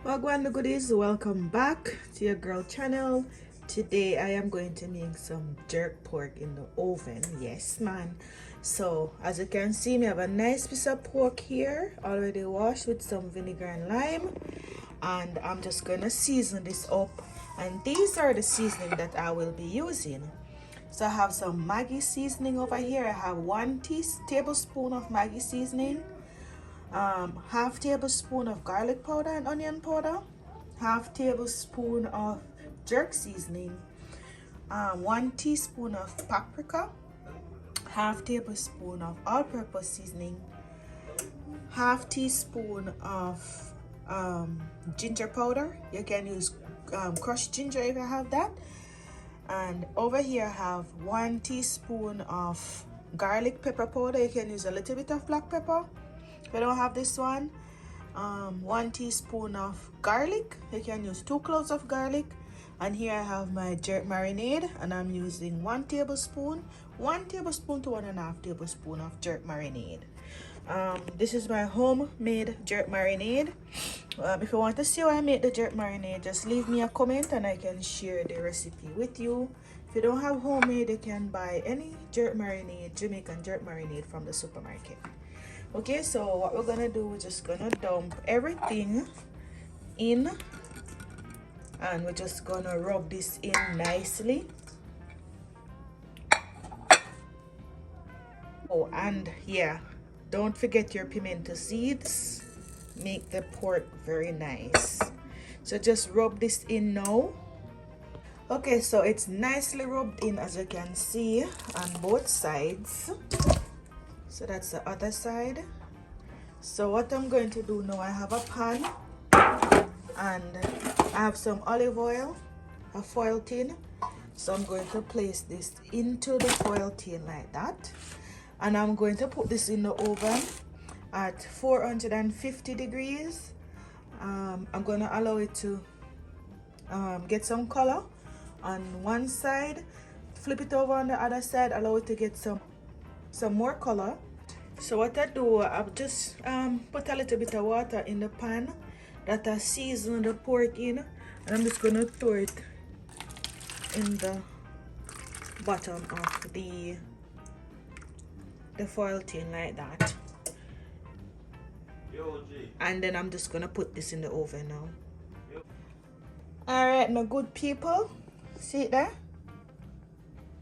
Wagwan the goodies, welcome back to your girl channel. Today I am going to make some jerk pork in the oven. Yes man. So as you can see, we have a nice piece of pork here, already washed with some vinegar and lime, and I'm just gonna season this up, and these are the seasoning that I will be using. So I have some Maggi seasoning over here. I have 1 tablespoon of Maggi seasoning, half tablespoon of garlic powder and onion powder, half tablespoon of jerk seasoning, 1 teaspoon of paprika, half tablespoon of all-purpose seasoning, half teaspoon of ginger powder. You can use crushed ginger if you have that. And over here I have 1 teaspoon of garlic pepper powder. You can use a little bit of black pepper if you don't have this one. 1 teaspoon of garlic. You can use 2 cloves of garlic. And here I have my jerk marinade, and I'm using 1 tablespoon to 1.5 tablespoon of jerk marinade. This is my homemade jerk marinade. If you want to see how I make the jerk marinade, just leave me a comment and I can share the recipe with you. If you don't have homemade, you can buy any jerk marinade, Jamaican jerk marinade from the supermarket. Okay, so what we're gonna do, we're just gonna dump everything in, and we're just gonna rub this in nicely. Oh, and yeah, don't forget your pimento seeds. Make the pork very nice. So just rub this in now. Okay, so it's nicely rubbed in, as you can see, on both sides. So that's the other side. So what I'm going to do now, I have a pan and I have some olive oil, a foil tin. So I'm going to place this into the foil tin like that, and I'm going to put this in the oven at 450 degrees. I'm going to allow it to get some color on one side, flip it over on the other side, allow it to get some more color. So what I do, I've just put a little bit of water in the pan that I season the pork in, and I'm just gonna throw it in the bottom of the foil tin like that. And then I'm just gonna put this in the oven now. Alright, my good people, see it there?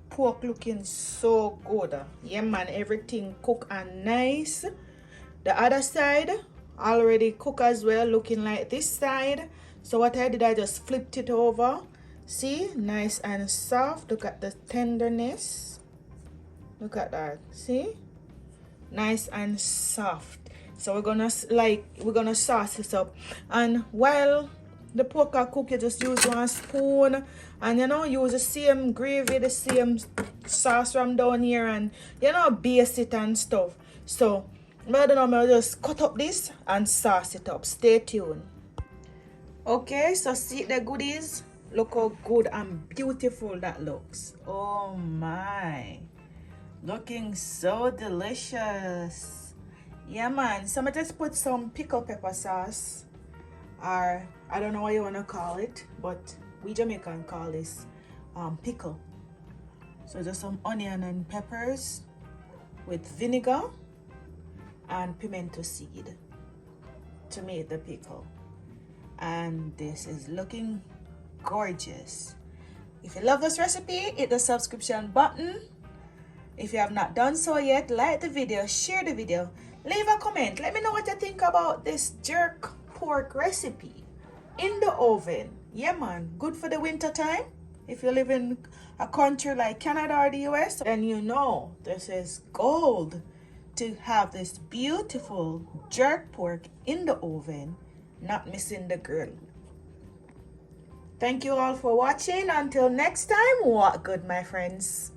Pork looking so good. Yeah man, everything cooked and nice. The other side already cooked as well, looking like this side. So what I did, I just flipped it over. See, nice and soft. Look at the tenderness. Look at that. See, nice and soft. So we're gonna sauce this up, and while the pork are cooked, you just use 1 spoon and use the same gravy, the same sauce from down here, and base it and stuff. So I don't know, I'll just cut up this and sauce it up. Stay tuned. Okay, so see the goodies. Look how good and beautiful that looks. Oh my, looking so delicious. Yeah man, so I just put some pickled pepper sauce, or I don't know what you want to call it, but we Jamaican call this pickle. So just some onion and peppers with vinegar and pimento seed to make the pickle. And this is looking gorgeous. If you love this recipe, hit the subscription button. If you have not done so yet, like the video, share the video, leave a comment. Let me know what you think about this jerk pork recipe in the oven. Yeah man, good for the winter time. If you live in a country like Canada or the US, then this is gold to have this beautiful jerk pork in the oven, not missing the grill. Thank you all for watching. Until next time, what good my friends.